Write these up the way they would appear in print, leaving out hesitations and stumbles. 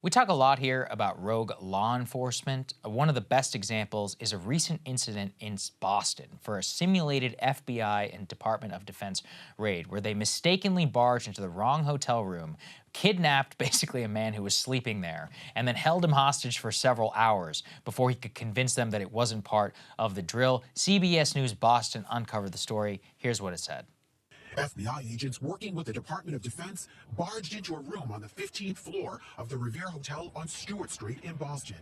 We talk a lot here about rogue law enforcement. One of the best examples is a recent incident in Boston for a simulated FBI and Department of Defense raid where they mistakenly barged into the wrong hotel room, kidnapped basically a man who was sleeping there, and then held him hostage for several hours before he could convince them that it wasn't part of the drill. CBS News Boston uncovered the story. Here's what it said. FBI agents working with the Department of Defense barged into a room on the 15th floor of the Revere Hotel on Stewart Street in Boston.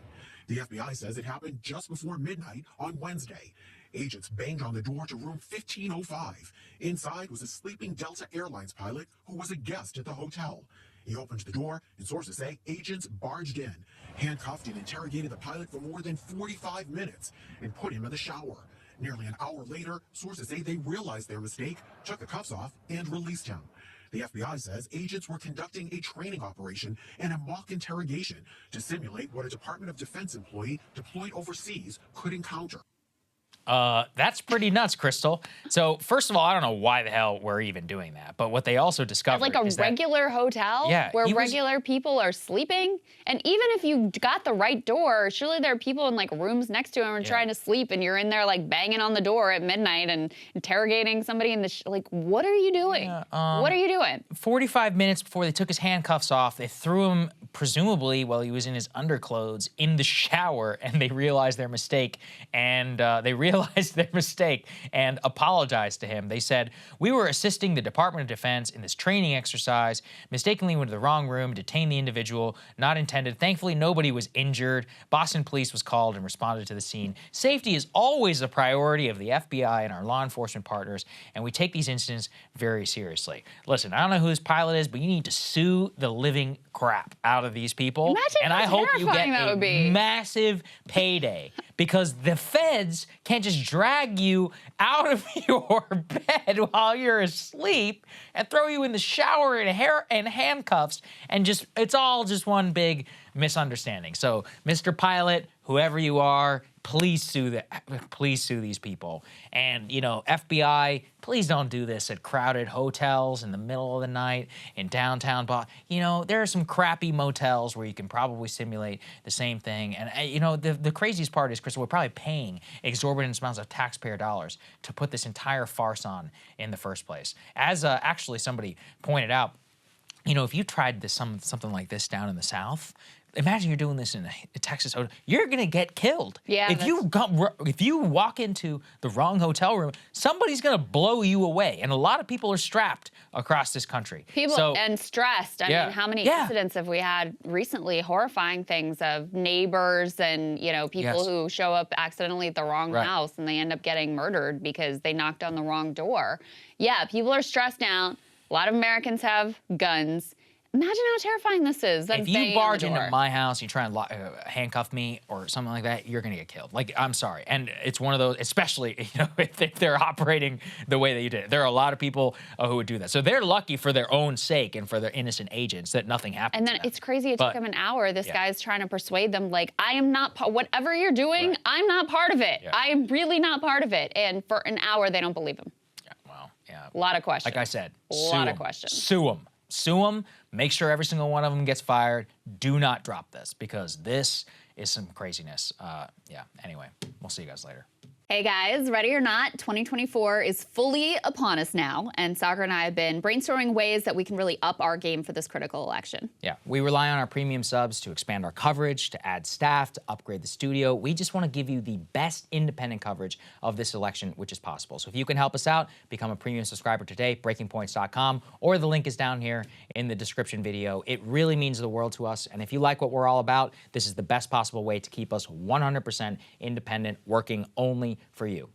The FBI says it happened just before midnight on Wednesday. Agents banged on the door to room 1505. Inside was a sleeping Delta Airlines pilot who was a guest at the hotel. He opened the door, and sources say agents barged in, handcuffed and interrogated the pilot for more than 45 minutes, and put him in the shower. Nearly an hour later, sources say they realized their mistake, took the cuffs off, and released him. The FBI says agents were conducting a training operation and a mock interrogation to simulate what a Department of Defense employee deployed overseas could encounter. That's pretty nuts, Krystal. So first of all, I don't know why the hell we're even doing that, but what they also discovered like a is regular hotel where regular people are sleeping. And even if you got the right door, surely there are people in like rooms next to him and trying to sleep, and you're in there like banging on the door at midnight and interrogating somebody in the like, what are you doing? What are you doing? 45 minutes before they took his handcuffs off, they threw him, presumably while he was in his underclothes, in the shower, and they realized their mistake, and apologized to him. They said, "We were assisting the Department of Defense in this training exercise, mistakenly went to the wrong room, detained the individual, not intended. Thankfully, nobody was injured. Boston police was called and responded to the scene. Safety is always a priority of the FBI and our law enforcement partners, and we take these incidents very seriously." Listen, I don't know who this pilot is, but you need to sue the living crap out of these people. Imagine and how I hope you get that would a be. massive payday because the feds can't just drag you out of your bed while you're asleep and throw you in the shower and handcuffs, and just it's all just one big misunderstanding. So, Mr. Pilot, whoever you are, please sue these people. And, you know, FBI, please don't do this at crowded hotels in the middle of the night in downtown Boston. You know, there are some crappy motels where you can probably simulate the same thing. And, you know, the craziest part is, Krystal, we're probably paying exorbitant amounts of taxpayer dollars to put this entire farce on in the first place. As actually somebody pointed out, you know, if you tried this something like this down in the South, imagine you're doing this in a Texas hotel. You're gonna get killed. Yeah. If you walk into the wrong hotel room, somebody's gonna blow you away, and a lot of people are strapped across this country. And stressed. I mean, how many incidents have we had recently? Horrifying things of neighbors and people who show up accidentally at the wrong house and they end up getting murdered because they knocked on the wrong door. Yeah, people are stressed out. A lot of Americans have guns. Imagine how terrifying this is. If you barge into my house, you try and handcuff me or something like that, you're gonna get killed. Like, I'm sorry. And it's one of those, especially if they're operating the way that you did. There are a lot of people who would do that. So they're lucky for their own sake and for their innocent agents that nothing happened. And then it's crazy. It took him an hour. This guy's trying to persuade them, like, I am not whatever you're doing. I'm not part of it. I am really not part of it. And for an hour, they don't believe him. Yeah. A lot of questions. Like I said, a lot of questions. Sue them. Sue them. Make sure every single one of them gets fired. Do not drop this because this is some craziness. Anyway, we'll see you guys later. Hey guys, ready or not, 2024 is fully upon us now, and Saagar and I have been brainstorming ways that we can really up our game for this critical election. Yeah, we rely on our premium subs to expand our coverage, to add staff, to upgrade the studio. We just want to give you the best independent coverage of this election, which is possible. So if you can help us out, become a premium subscriber today, breakingpoints.com, or the link is down here in the description video. It really means the world to us, and if you like what we're all about, this is the best possible way to keep us 100% independent, working only for you.